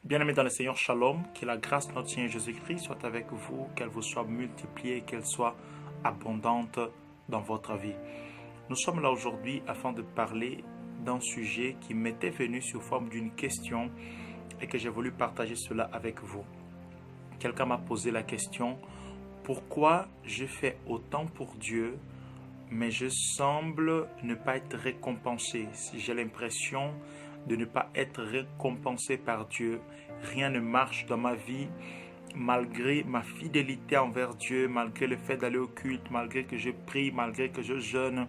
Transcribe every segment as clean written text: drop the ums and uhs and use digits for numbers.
Bien-aimés dans le Seigneur, Shalom, que la grâce de notre Seigneur Jésus-Christ soit avec vous, qu'elle vous soit multipliée, qu'elle soit abondante dans votre vie. Nous sommes là aujourd'hui afin de parler d'un sujet qui m'était venu sous forme d'une question et que j'ai voulu partager cela avec vous. Quelqu'un m'a posé la question, pourquoi je fais autant pour Dieu, mais je semble ne pas être récompensé? Si j'ai l'impression de ne pas être récompensé par Dieu, rien ne marche dans ma vie, malgré ma fidélité envers Dieu, malgré le fait d'aller au culte, malgré que je prie, malgré que je jeûne,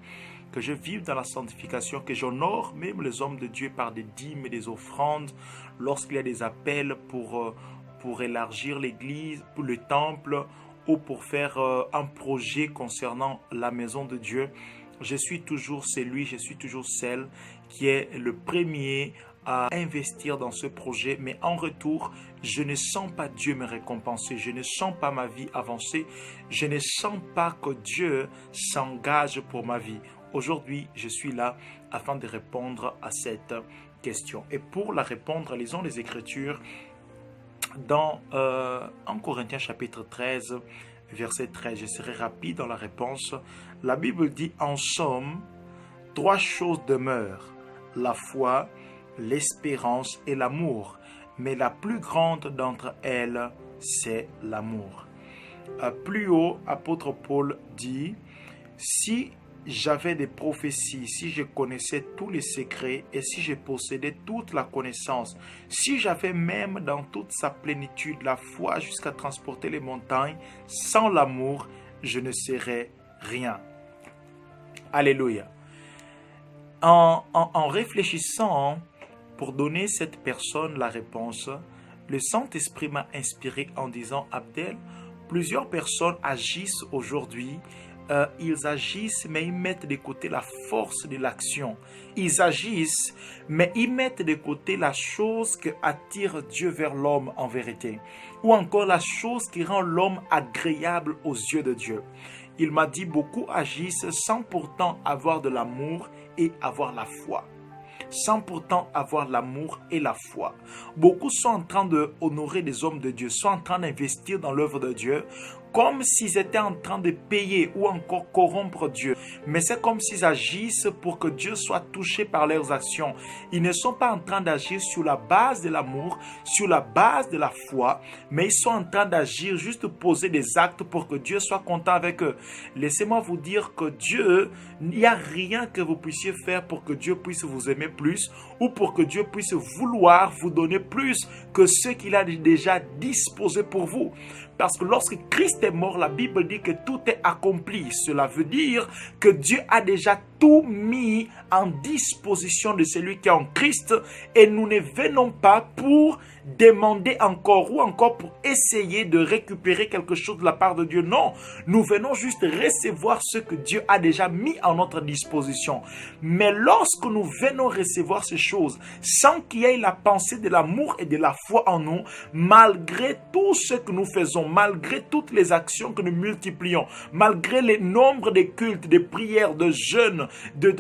que je vive dans la sanctification, que j'honore même les hommes de Dieu par des dîmes et des offrandes, lorsqu'il y a des appels pour élargir l'église, pour le temple, ou pour faire un projet concernant la maison de Dieu, je suis toujours celui, je suis toujours celle qui est le premier à investir dans ce projet, mais en retour, je ne sens pas Dieu me récompenser, je ne sens pas ma vie avancer, je ne sens pas que Dieu s'engage pour ma vie. Aujourd'hui, je suis là afin de répondre à cette question. Et pour la répondre, lisons les Écritures dans 1 Corinthiens chapitre 13, verset 13. Je serai rapide dans la réponse. La Bible dit, en somme, trois choses demeurent, la foi, l'espérance et l'amour. Mais la plus grande d'entre elles, c'est l'amour. Plus haut, apôtre Paul dit, si j'avais des prophéties, si je connaissais tous les secrets et si je possédais toute la connaissance, si j'avais même dans toute sa plénitude la foi jusqu'à transporter les montagnes, sans l'amour, je ne serais rien. Alléluia. En réfléchissant pour donner cette personne la réponse, le Saint-Esprit m'a inspiré en disant, Abdel, plusieurs personnes agissent aujourd'hui. Ils agissent, mais ils mettent de côté la force de l'action. Ils agissent, mais ils mettent de côté la chose qui attire Dieu vers l'homme en vérité. Ou encore la chose qui rend l'homme agréable aux yeux de Dieu. Il m'a dit, beaucoup agissent sans pourtant avoir de l'amour et avoir la foi. Sans pourtant avoir l'amour et la foi. Beaucoup sont en train d'honorer les hommes de Dieu, sont en train d'investir dans l'œuvre de Dieu, comme s'ils étaient en train de payer ou encore corrompre Dieu. Mais c'est comme s'ils agissent pour que Dieu soit touché par leurs actions. Ils ne sont pas en train d'agir sur la base de l'amour, sur la base de la foi, mais ils sont en train d'agir juste poser des actes pour que Dieu soit content avec eux. Laissez-moi vous dire que Dieu, il n'y a rien que vous puissiez faire pour que Dieu puisse vous aimer plus ou pour que Dieu puisse vouloir vous donner plus que ce qu'il a déjà disposé pour vous. Parce que lorsque Christ est mort, la Bible dit que tout est accompli. Cela veut dire que Dieu a déjà tout mis en disposition de celui qui est en Christ et nous ne venons pas pour demander encore ou encore pour essayer de récupérer quelque chose de la part de Dieu. Non, nous venons juste recevoir ce que Dieu a déjà mis à notre disposition. Mais lorsque nous venons recevoir ces choses sans qu'il y ait la pensée de l'amour et de la foi en nous, malgré tout ce que nous faisons, malgré toutes les actions que nous multiplions, malgré le nombre de cultes, de prières, de jeûnes, de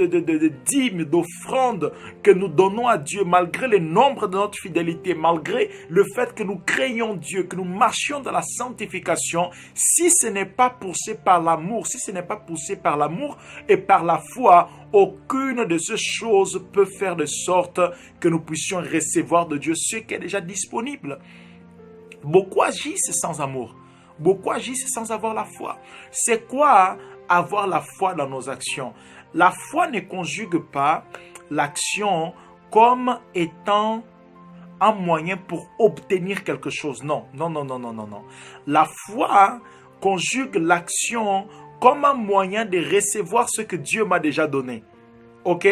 dîmes, d'offrandes que nous donnons à Dieu, malgré le nombre de notre fidélité, malgré le fait que nous créions Dieu, que nous marchions dans la sanctification, si ce n'est pas poussé par l'amour, si ce n'est pas poussé par l'amour et par la foi, aucune de ces choses peut faire de sorte que nous puissions recevoir de Dieu ce qui est déjà disponible. Beaucoup agissent sans amour. Beaucoup agissent sans avoir la foi. C'est quoi avoir la foi dans nos actions? La foi ne conjugue pas l'action comme étant un moyen pour obtenir quelque chose. Non, non, non, non, non, non, non. La foi conjugue l'action comme un moyen de recevoir ce que Dieu m'a déjà donné. Ok?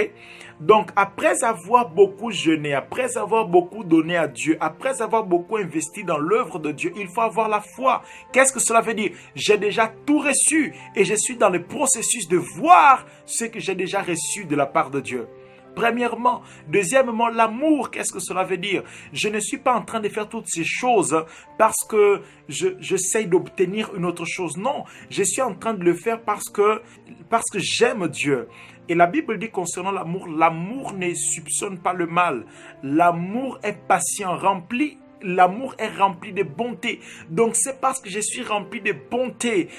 Donc, après avoir beaucoup jeûné, après avoir beaucoup donné à Dieu, après avoir beaucoup investi dans l'œuvre de Dieu, il faut avoir la foi. Qu'est-ce que cela veut dire? J'ai déjà tout reçu et je suis dans le processus de voir ce que j'ai déjà reçu de la part de Dieu. Premièrement. Deuxièmement, l'amour, qu'est-ce que cela veut dire? Je ne suis pas en train de faire toutes ces choses parce que j'essaie d'obtenir une autre chose. Non, je suis en train de le faire parce que j'aime Dieu. Et la Bible dit concernant l'amour, l'amour ne soupçonne pas le mal. L'amour est patient, rempli l'amour est rempli de bonté. Donc c'est parce que je suis rempli de bonté.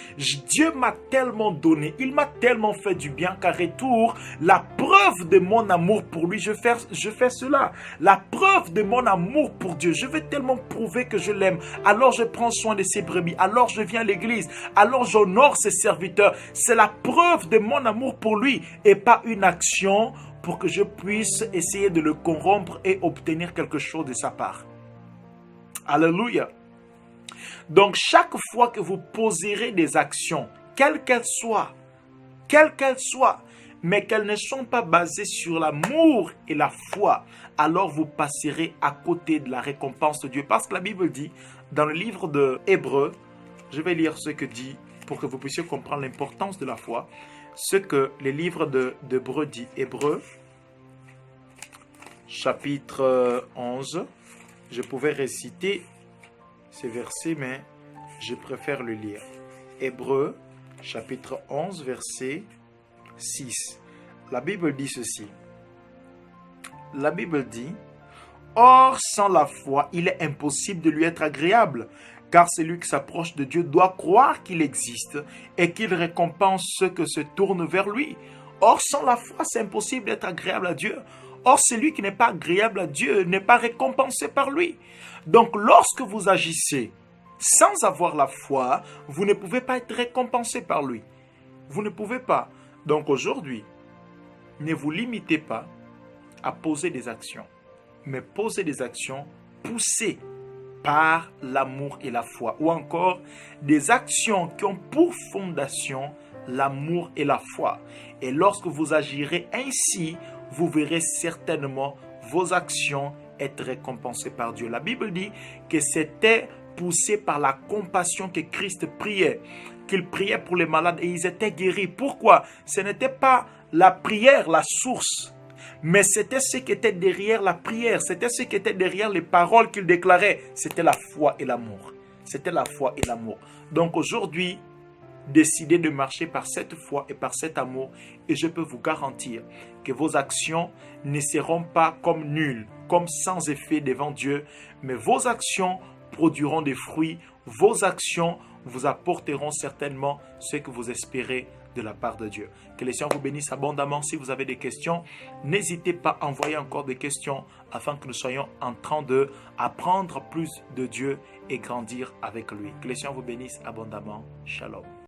Dieu m'a tellement donné, il m'a tellement fait du bien qu'à retour, la preuve de mon amour pour lui, je fais cela. La preuve de mon amour pour Dieu, je veux tellement prouver que je l'aime. Alors je prends soin de ses brebis, alors je viens à l'église, alors j'honore ses serviteurs. C'est la preuve de mon amour pour lui et pas une action pour que je puisse essayer de le corrompre et obtenir quelque chose de sa part. Alléluia. Donc chaque fois que vous poserez des actions, quelles qu'elles soient, mais qu'elles ne sont pas basées sur l'amour et la foi, alors vous passerez à côté de la récompense de Dieu. Parce que la Bible dit, dans le livre de Hébreux, je vais lire ce que dit, pour que vous puissiez comprendre l'importance de la foi, ce que le livre d'Hébreux dit. Hébreux, chapitre 11, je pouvais réciter ces versets, mais je préfère le lire. Hébreux, chapitre 11, verset 6. La Bible dit ceci. La Bible dit, « Or, sans la foi, il est impossible de lui être agréable, car celui qui s'approche de Dieu doit croire qu'il existe et qu'il récompense ceux qui se tournent vers lui. Or, sans la foi, c'est impossible d'être agréable à Dieu. Or, celui qui n'est pas agréable à Dieu n'est pas récompensé par lui. » Donc, lorsque vous agissez sans avoir la foi, vous ne pouvez pas être récompensé par lui. Vous ne pouvez pas. Donc, aujourd'hui, ne vous limitez pas à poser des actions, mais posez des actions poussées par l'amour et la foi, ou encore des actions qui ont pour fondation l'amour et la foi. Et lorsque vous agirez ainsi, vous verrez certainement vos actions être récompensées par Dieu. La Bible dit que c'était poussé par la compassion que Christ priait, qu'il priait pour les malades et ils étaient guéris. Pourquoi? Ce n'était pas la prière la source, mais c'était ce qui était derrière la prière, c'était ce qui était derrière les paroles qu'il déclarait. C'était la foi et l'amour. C'était la foi et l'amour. Donc aujourd'hui, décidez de marcher par cette foi et par cet amour et je peux vous garantir que vos actions ne seront pas comme nulles, comme sans effet devant Dieu, mais vos actions produiront des fruits, vos actions vous apporteront certainement ce que vous espérez de la part de Dieu. Que les Seigneur vous bénisse abondamment. Si vous avez des questions, n'hésitez pas à envoyer encore des questions afin que nous soyons en train d'apprendre plus de Dieu et grandir avec lui. Que les Seigneur vous bénisse abondamment. Shalom.